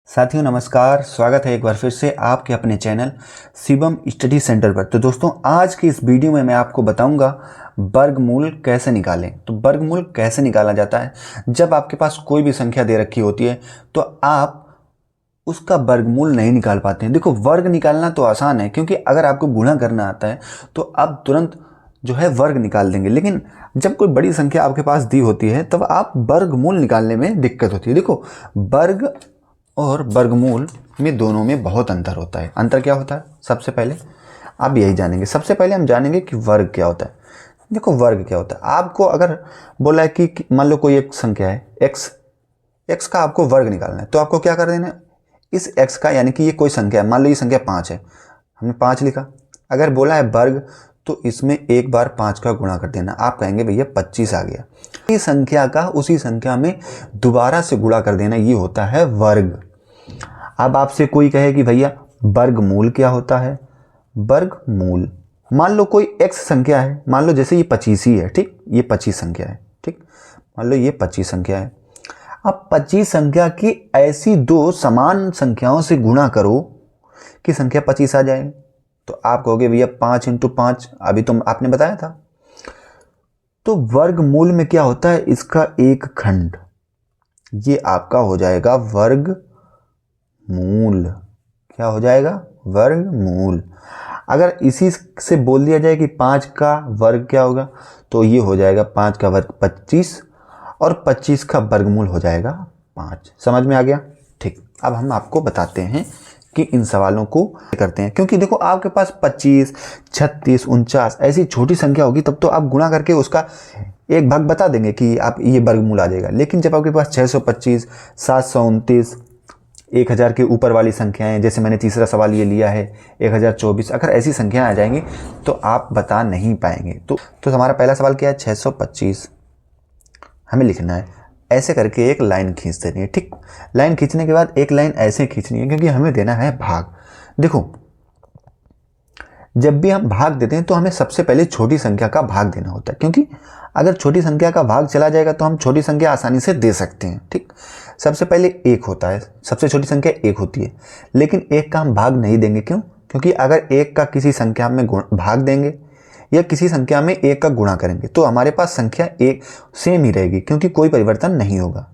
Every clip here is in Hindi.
साथियों नमस्कार, स्वागत है एक बार फिर से आपके अपने चैनल शिवम स्टडी सेंटर पर। तो दोस्तों आज की इस वीडियो में मैं आपको बताऊंगा वर्गमूल कैसे निकालें। तो वर्गमूल कैसे निकाला जाता है, जब आपके पास कोई भी संख्या दे रखी होती है तो आप उसका वर्गमूल नहीं निकाल पाते हैं। देखो, वर्ग निकालना तो आसान है क्योंकि अगर आपको गुणा करना आता है तो आप तुरंत जो है वर्ग निकाल देंगे, लेकिन जब कोई बड़ी संख्या आपके पास दी होती है तब आप वर्गमूल निकालने में दिक्कत होती है। देखो, वर्ग और वर्गमूल में दोनों में बहुत अंतर होता है। अंतर क्या होता है, सबसे पहले आप यही जानेंगे। सबसे पहले हम जानेंगे कि वर्ग क्या होता है। देखो, वर्ग क्या होता है, आपको अगर बोला है कि मान लो कोई एक संख्या है x, x का आपको वर्ग निकालना है तो आपको क्या कर देना है, इस x का, यानी कि ये कोई संख्या है, मान लो ये संख्या 5 है, हमने 5 लिखा। अगर बोला है वर्ग तो इसमें एक बार 5 का गुणा कर देना। आप कहेंगे भैया 25 आ गया। इस संख्या का उसी संख्या में दोबारा से गुणा कर देना, ये होता है वर्ग। अब आपसे कोई कहे कि भैया वर्गमूल क्या होता है। वर्गमूल, मान लो कोई x संख्या है, मान लो जैसे ये 25 ही है, ठीक, ये 25 संख्या है, ठीक, मान लो ये 25 संख्या है। अब 25 संख्या की ऐसी दो समान संख्याओं से गुणा करो कि संख्या 25 आ जाए। तो आप कहोगे भैया 5 × 5, अभी तो आपने बताया था। तो वर्गमूल में क्या होता है, इसका एक खंड, ये आपका हो जाएगा वर्गमूल। क्या हो जाएगा, वर्गमूल। अगर इसी से बोल दिया जाए कि 5 का वर्ग क्या होगा, तो ये हो जाएगा 5 का वर्ग 25 और 25 का वर्गमूल हो जाएगा 5। समझ में आ गया? ठीक, अब हम आपको बताते हैं कि इन सवालों को करते हैं, क्योंकि देखो आपके पास 25, 36, 49 ऐसी छोटी संख्या होगी तब तो आप गुणा करके उसका एक भाग बता देंगे कि आप ये वर्गमूल आ जाएगा। लेकिन जब आपके पास 625, 729, 1000 के ऊपर वाली संख्याएं, जैसे मैंने तीसरा सवाल ये लिया है 1024, अगर ऐसी संख्याएं आ जाएंगी तो आप बता नहीं पाएंगे। तो हमारा पहला सवाल क्या है, 625 हमें लिखना है। ऐसे करके एक लाइन खींच देनी है, ठीक। लाइन खींचने के बाद एक लाइन ऐसे खींचनी है क्योंकि हमें देना है भाग। देखो, जब भी हम भाग देते हैं तो हमें सबसे पहले छोटी संख्या का भाग देना होता है, क्योंकि अगर छोटी संख्या का भाग चला जाएगा तो हम छोटी संख्या आसानी से दे सकते हैं, ठीक। सबसे पहले 1 होता है, सबसे छोटी संख्या 1 होती है, लेकिन 1 का हम भाग नहीं देंगे। क्यों? क्योंकि अगर 1 का किसी संख्या में भाग देंगे या किसी संख्या में 1 का गुणा करेंगे तो हमारे पास संख्या 1 सेम ही रहेगी, क्योंकि कोई परिवर्तन नहीं होगा।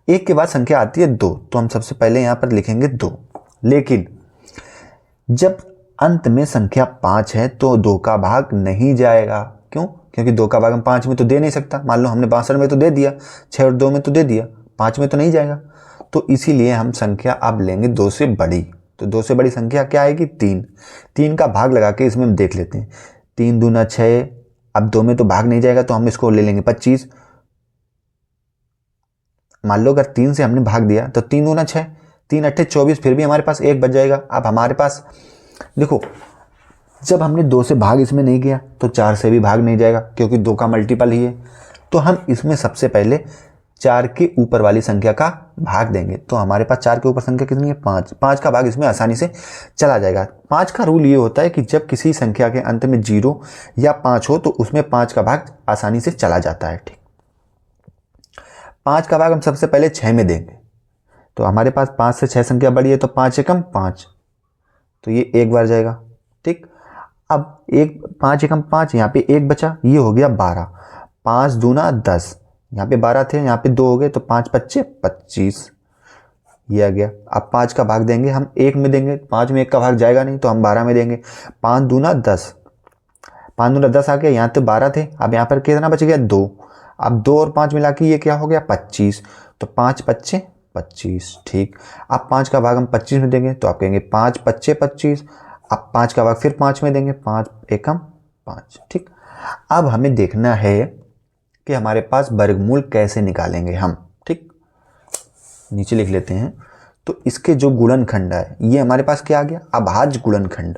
1 के बाद संख्या आती है 2, तो हम सबसे पहले यहाँ पर लिखेंगे 2। लेकिन जब अंत में संख्या 5 है तो 2 का भाग नहीं जाएगा। क्यों? क्योंकि 2 का भाग हम 5 में तो दे नहीं सकता। मान लो हमने 62 में तो दे दिया, 6 और 2 में तो दे दिया, 5 में तो नहीं जाएगा। तो इसीलिए हम संख्या अब लेंगे 2 से बड़ी। तो 2 से बड़ी संख्या क्या आएगी, 3। 3 का भाग लगा के इसमें हम देख लेते हैं। 3 दूना 6, अब 2 में तो भाग नहीं जाएगा तो हम इसको ले लेंगे 25। मान लो अगर 3 से हमने भाग दिया तो 3 दूना 6, 3 अट्ठे 24, फिर भी हमारे पास 1 बच जाएगा। अब हमारे पास देखो, जब हमने 2 से भाग इसमें नहीं किया तो 4 से भी भाग नहीं जाएगा, क्योंकि 2 का मल्टीपल ही है। तो हम इसमें सबसे पहले 4 के ऊपर वाली संख्या का भाग देंगे। तो हमारे पास 4 के ऊपर संख्या कितनी है, 5। 5 का भाग इसमें आसानी से चला जाएगा। 5 का रूल ये होता है कि जब किसी संख्या के अंत में 0 या 5 हो तो उसमें 5 का भाग आसानी से चला जाता है, ठीक। 5 का भाग हम सबसे पहले 6 में देंगे। तो हमारे पास 5 से 6 संख्या बड़ी है तो 5 एकम 5, तो ये 1 बार जाएगा, ठीक। अब 5 एकम 5, यहाँ पे 1 बचा, ये हो गया 12। 5 दूना 10, यहाँ पे 12 थे, यहाँ पे 2 हो गए, तो 5 पच्चे 25, ये आ गया। अब 5 का भाग देंगे हम 1 में देंगे, 5 में 1 का भाग जाएगा नहीं तो हम 12 में देंगे। 5 दूना 10, 5 दूना 10 आ गया, यहाँ तो 12 थे, अब यहाँ पर कितना बच गया, 2। अब 2 और 5 मिला के ये क्या हो गया, 25। तो 5 पच्चे 25, ठीक। अब 5 का भाग हम 25 में देंगे तो आप कहेंगे 5 पच्चे 25। अब 5 का भाग फिर 5 में देंगे, 5 एकम 5, ठीक। अब हमें देखना है कि हमारे पास वर्गमूल कैसे निकालेंगे हम, ठीक। नीचे लिख लेते हैं। तो इसके जो गुणनखंड है, ये हमारे पास क्या आ गया, अभाज्य गुणनखंड।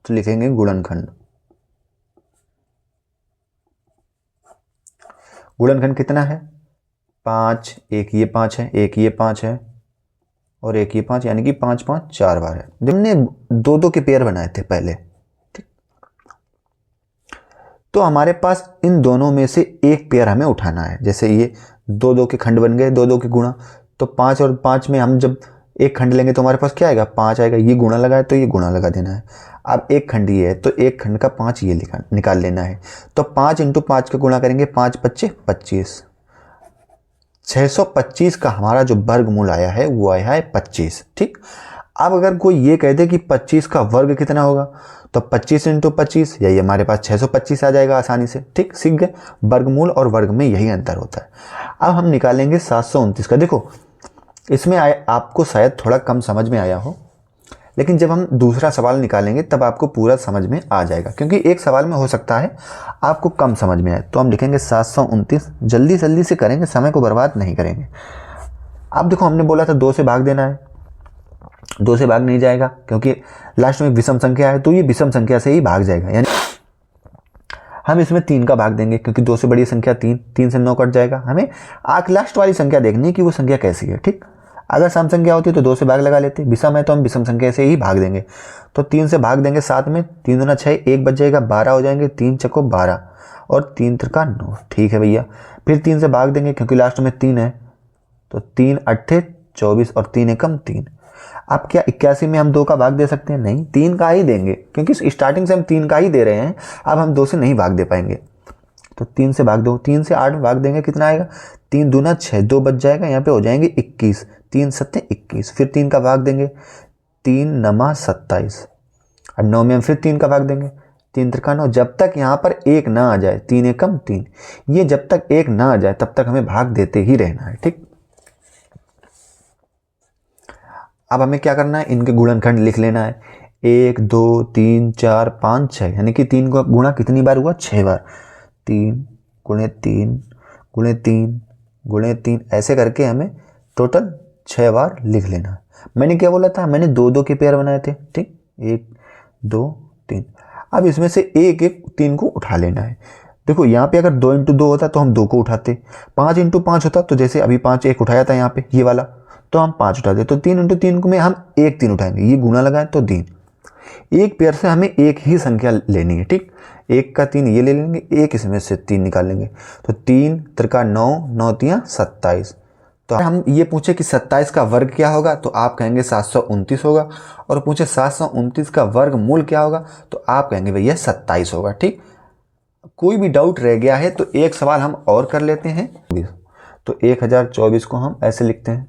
तो लिखेंगे गुणनखंड। गुणनखंड कितना है, 5, एक ये 5 है, एक ये 5 है और एक ये 5, यानी कि 5 5 4 बार है। हमने 2 के पेयर बनाए थे पहले, ठीक। तो हमारे पास इन दोनों में से एक पेयर हमें उठाना है। जैसे ये 2 के खंड बन गए, 2 के गुणा, तो 5 और 5 में हम जब एक खंड लेंगे तो हमारे पास क्या आएगा 5 आएगा, ये गुणा लगाए तो ये गुणा लगा देना है। अब एक खंड ये है तो एक खंड का 5 ये निकाल लेना है। तो 5 × 5 का गुणा करेंगे, 5 × 5 = 25। 625 का हमारा जो वर्गमूल आया है वो आया है 25। ठीक, अब अगर कोई ये कह दे कि 25 का वर्ग कितना होगा तो 25 × 25, यही हमारे पास 625 आ जाएगा आसानी से। ठीक, सीख गए, वर्गमूल और वर्ग में यही अंतर होता है। अब हम निकालेंगे 729 का। देखो इसमें आपको शायद थोड़ा कम समझ में आया हो, लेकिन जब हम दूसरा सवाल निकालेंगे तब आपको पूरा समझ में आ जाएगा, क्योंकि एक सवाल में हो सकता है आपको कम समझ में आए। तो हम लिखेंगे 729, जल्दी जल्दी से करेंगे, समय को बर्बाद नहीं करेंगे। अब देखो हमने बोला था 2 से भाग देना है, 2 से भाग नहीं जाएगा क्योंकि लास्ट में विषम संख्या है, तो ये विषम संख्या से ही भाग जाएगा। यानी हम इसमें 3 का भाग देंगे क्योंकि 2 से बड़ी संख्या 3, 3 से 9 कट जाएगा। हमें लास्ट वाली संख्या देखनी है कि वो संख्या कैसी है। ठीक, अगर सम संख्या होती तो 2 से भाग लगा लेते, विषम है तो हम विषम संख्या से ही भाग देंगे। तो 3 से भाग देंगे 7 में, 3 दूना 6, 1 बच जाएगा, 12 हो जाएंगे, 3 चक्को 12 और 3 त्रिका 9। ठीक है भैया, फिर 3 से भाग देंगे क्योंकि लास्ट में 3 है, तो 3 8 24 और 3 एकम 3। अब क्या 81 में हम 2 का भाग दे सकते हैं? नहीं, 3 का ही देंगे क्योंकि स्टार्टिंग से हम 3 का ही दे रहे हैं। अब हम 2 से नहीं भाग दे पाएंगे, तो 3 से भाग दो, 3 से 8 भाग देंगे, कितना आएगा? 3 दूना 6, 2 बच जाएगा, यहाँ पे हो जाएंगे 21, 3 7 21। फिर 3 का भाग देंगे, 3 9 27। अब 9 में हम फिर 3 का भाग देंगे, 3 त्रिका 9। जब तक यहाँ पर 1 ना आ जाए, 3 एकम 3, ये जब तक 1 ना आ जाए तब तक हमें भाग देते ही रहना है। ठीक, अब हमें क्या करना है? इनके गुणनखंड लिख लेना है। 1 2 3 4 5 6, यानी कि 3 का गुणा कितनी बार हुआ? 6 बार। 3 × 3 × 3 × 3, ऐसे करके हमें टोटल 6 बार लिख लेना है। मैंने क्या बोला था? मैंने 2 2 के पेयर बनाए थे। ठीक, 1 2 3। अब इसमें से एक 3 को उठा लेना है। देखो यहाँ पे अगर 2 × 2 होता तो हम 2 को उठाते, 5 × 5 होता तो जैसे अभी 5 एक उठाया था यहाँ पे ये वाला, तो हम 5 उठाते। तो 3 × 3 में हम 1 3 उठाएंगे, ये गुणा लगाए तो 3। एक पेयर से हमें एक ही संख्या लेनी है। ठीक, 1 का 3 ये ले लेंगे, एक इसमें से 3 निकाल लेंगे, तो 3 त्रिका 9, 9 3 27। तो हम ये पूछे कि 27 का वर्ग क्या होगा तो आप कहेंगे 729 होगा, और पूछे 729 का वर्गमूल क्या होगा तो आप कहेंगे भैया 27 होगा। ठीक, कोई भी डाउट रह गया है तो एक सवाल हम और कर लेते हैं। तो 1024 को हम ऐसे लिखते हैं,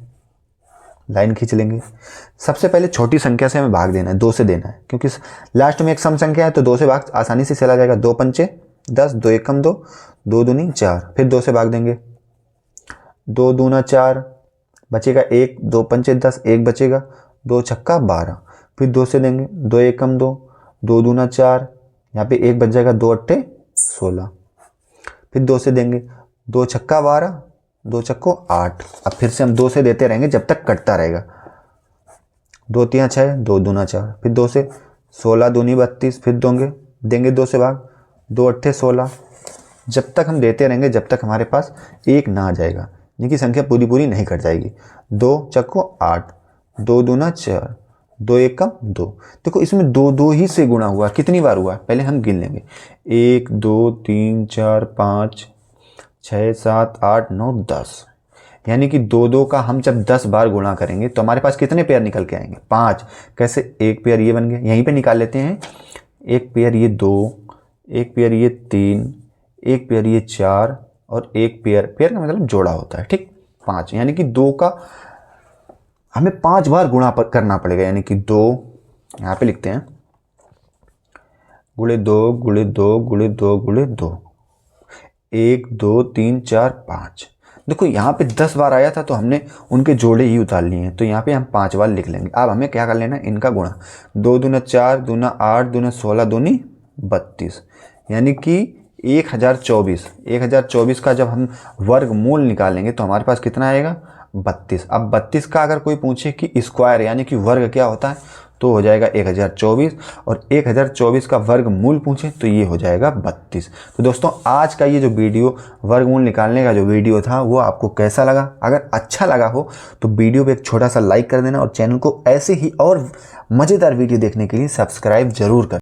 लाइन खींच लेंगे। सबसे पहले छोटी संख्या से हमें भाग देना है, 2 से देना है, क्योंकि लास्ट में एक सम संख्या है तो 2 से भाग आसानी से चला जाएगा। 2 पंचे 10, 2 एकम 2, 2 दूनी 4, फिर 2 से भाग देंगे, 2 दूना 4, बचेगा 1, 2 पंचे 10, 1 बचेगा, 2 छक्का 12, फिर 2 से देंगे, 2 एकम 2, 2 दूना 4, यहाँ पे 1 बच जाएगा, 2 अट्ठे 16, फिर 2 से देंगे, 2 छक्का 12, 2 चक्को 8। अब फिर से हम 2 से देते रहेंगे जब तक कटता रहेगा। 2 3 6, 2 दूना 4, फिर 2 से 16 दूनी 32, फिर देंगे 2 से भाग, 2 अट्ठे 16। जब तक हम देते रहेंगे जब तक हमारे पास 1 ना आ जाएगा, यानी संख्या पूरी नहीं कट जाएगी। 2 चक्को 8, 2 दूना 4, 2 एकम 2। देखो इसमें 2 2 ही से गुणा हुआ, कितनी बार हुआ पहले हम गिन लेंगे। 1 2 3 4 5 6 7 8 9 10, यानी कि 2 2 का हम जब 10 बार गुणा करेंगे तो हमारे पास कितने पेयर निकल के आएंगे? 5। कैसे? एक पेयर ये बन गया, यहीं पे निकाल लेते हैं। एक पेयर ये 2, एक पेयर ये 3, एक पेयर ये 4 और एक पेयर का मतलब जोड़ा होता है। ठीक, 5, यानी कि 2 का हमें 5 बार गुणा करना पड़ेगा, यानी कि 2 यहाँ पे लिखते हैं, गुणे 2 गुणे 2 गुणे 2 गुणे 2, 1 2 3 4 5। देखो यहाँ पे 10 बार आया था तो हमने उनके जोड़े ही उतार लिए हैं, तो यहाँ पे हम 5 बार लिख लेंगे। अब हमें क्या कर लेना है? इनका गुणा, 2 दूना 4, दूना 8, दूना 16, दूनी 32, यानी कि 1024 का जब हम वर्गमूल निकालेंगे तो हमारे पास कितना आएगा? 32। अब 32 का अगर कोई पूछे कि स्क्वायर यानी कि वर्ग क्या होता है तो हो जाएगा 1024, और 1024 का वर्गमूल पूछे तो ये हो जाएगा 32। तो दोस्तों आज का ये जो वीडियो वर्गमूल निकालने का जो वीडियो था वो आपको कैसा लगा? अगर अच्छा लगा हो तो वीडियो पे एक छोटा सा लाइक कर देना, और चैनल को ऐसे ही और मज़ेदार वीडियो देखने के लिए सब्सक्राइब जरूर कर